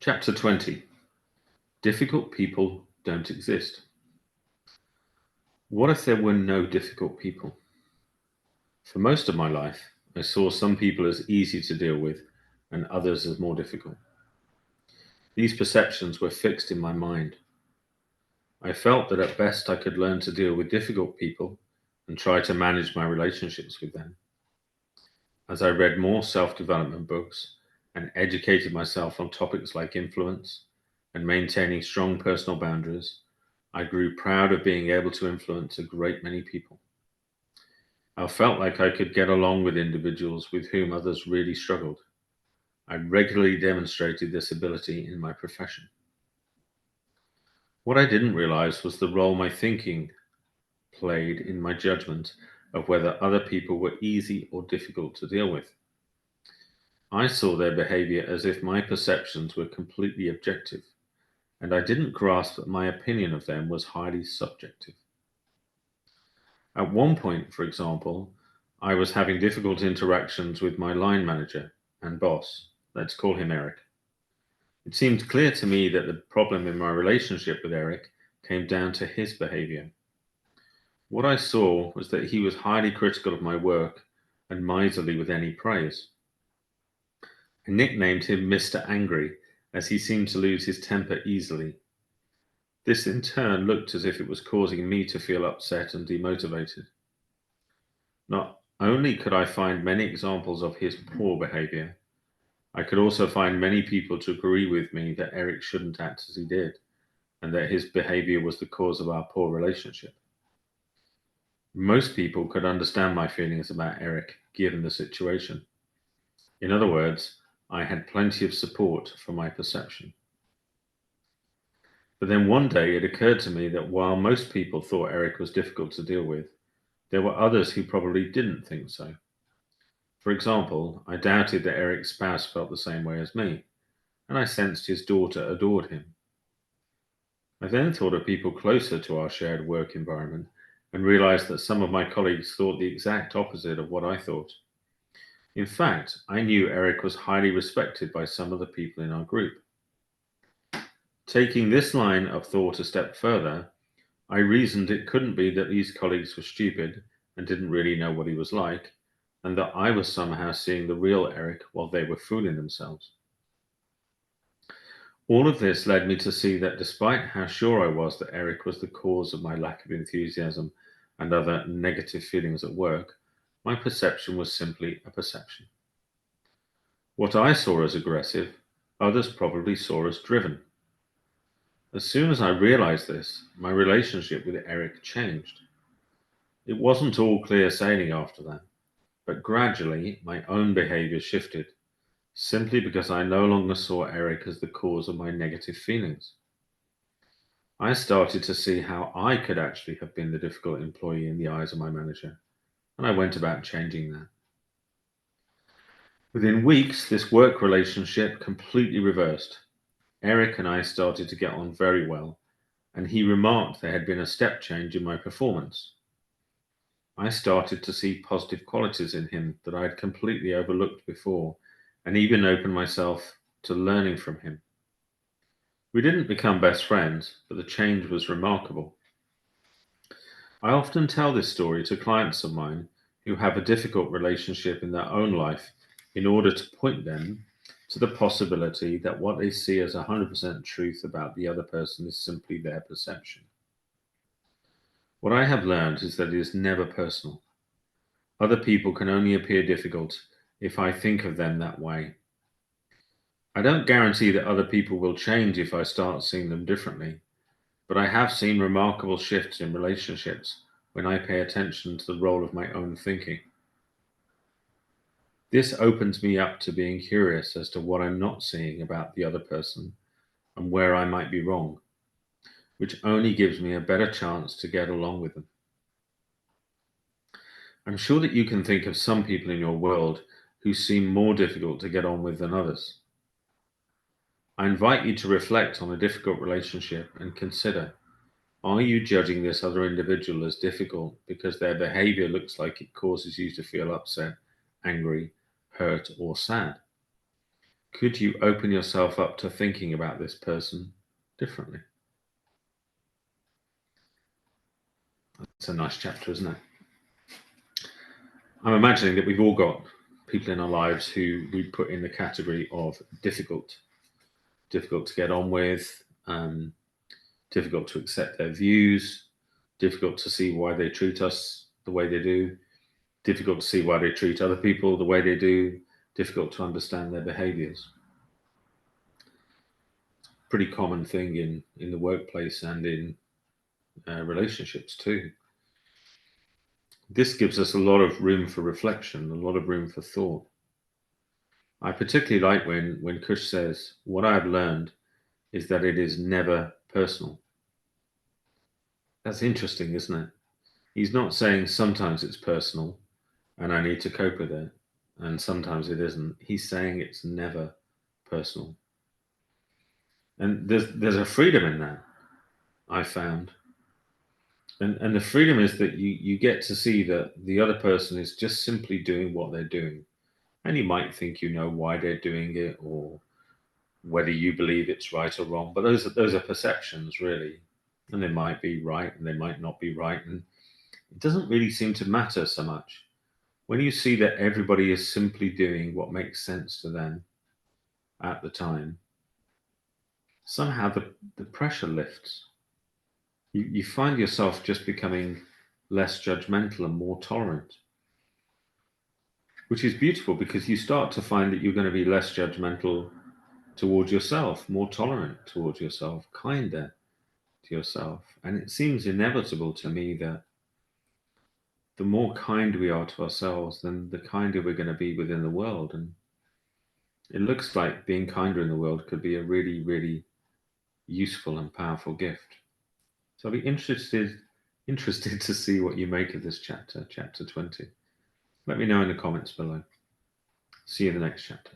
Chapter 20. Difficult people don't exist. What if there were no difficult people? For most of my life, I saw some people as easy to deal with and others as more difficult. These perceptions were fixed in my mind. I felt that at best I could learn to deal with difficult people and try to manage my relationships with them. As I read more self development books and educated myself on topics like influence and maintaining strong personal boundaries, I grew proud of being able to influence a great many people. I felt like I could get along with individuals with whom others really struggled. I regularly demonstrated this ability in my profession. What I didn't realize was the role my thinking played in my judgment of whether other people were easy or difficult to deal with. I saw their behavior as if my perceptions were completely objective, and I didn't grasp that my opinion of them was highly subjective. At one point, for example, I was having difficult interactions with my line manager and boss. Let's call him Eric. It seemed clear to me that the problem in my relationship with Eric came down to his behavior. What I saw was that he was highly critical of my work and miserly with any praise. I nicknamed him Mr. Angry, as he seemed to lose his temper easily. This in turn looked as if it was causing me to feel upset and demotivated. Not only could I find many examples of his poor behavior, I could also find many people to agree with me that Eric shouldn't act as he did, and that his behavior was the cause of our poor relationship. Most people could understand my feelings about Eric given the situation. In other words, I had plenty of support for my perception. But then one day it occurred to me that while most people thought Eric was difficult to deal with, there were others who probably didn't think so. For example, I doubted that Eric's spouse felt the same way as me, and I sensed his daughter adored him. I then thought of people closer to our shared work environment and realized that some of my colleagues thought the exact opposite of what I thought. In fact, I knew Eric was highly respected by some of the people in our group. Taking this line of thought a step further, I reasoned it couldn't be that these colleagues were stupid and didn't really know what he was like, and that I was somehow seeing the real Eric while they were fooling themselves. All of this led me to see that despite how sure I was that Eric was the cause of my lack of enthusiasm and other negative feelings at work, my perception was simply a perception. What I saw as aggressive, others probably saw as driven. As soon as I realized this, my relationship with Eric changed. It wasn't all clear sailing after that, but gradually my own behavior shifted, simply because I no longer saw Eric as the cause of my negative feelings. I started to see how I could actually have been the difficult employee in the eyes of my manager, and I went about changing that. Within weeks, this work relationship completely reversed. Eric and I started to get on very well, and he remarked there had been a step change in my performance. I started to see positive qualities in him that I had completely overlooked before, and even opened myself to learning from him. We didn't become best friends, but the change was remarkable. I often tell this story to clients of mine who have a difficult relationship in their own life in order to point them to the possibility that what they see as 100% truth about the other person is simply their perception. What I have learned is that it is never personal. Other people can only appear difficult if I think of them that way. I don't guarantee that other people will change if I start seeing them differently, but I have seen remarkable shifts in relationships when I pay attention to the role of my own thinking. This opens me up to being curious as to what I'm not seeing about the other person and where I might be wrong, which only gives me a better chance to get along with them. I'm sure that you can think of some people in your world who seem more difficult to get on with than others. I invite you to reflect on a difficult relationship and consider, are you judging this other individual as difficult because their behavior looks like it causes you to feel upset, angry, hurt, or sad? Could you open yourself up to thinking about this person differently? That's a nice chapter, isn't it? I'm imagining that we've all got people in our lives who we put in the category of difficult to get on with, difficult to accept their views, difficult to see why they treat us the way they do, difficult to see why they treat other people the way they do, difficult to understand their behaviors. Pretty common thing in the workplace and in relationships too. This gives us a lot of room for reflection, a lot of room for thought. I particularly like when Kush says, what I've learned is that it is never personal. That's interesting, isn't it? He's not saying sometimes it's personal and I need to cope with it, and sometimes it isn't. He's saying it's never personal. And there's a freedom in that, I found. And the freedom is that you get to see that the other person is just simply doing what they're doing. And you might think you know why they're doing it or whether you believe it's right or wrong, but those are perceptions really. And they might be right and they might not be right. And it doesn't really seem to matter so much. When you see that everybody is simply doing what makes sense to them at the time, somehow the pressure lifts. You find yourself just becoming less judgmental and more tolerant, which is beautiful because you start to find that you're going to be less judgmental towards yourself, more tolerant towards yourself, kinder to yourself. And it seems inevitable to me that the more kind we are to ourselves, then the kinder we're going to be within the world. And it looks like being kinder in the world could be a really, really useful and powerful gift. So I'll be interested to see what you make of this chapter 20. Let me know in the comments below. See you in the next chapter.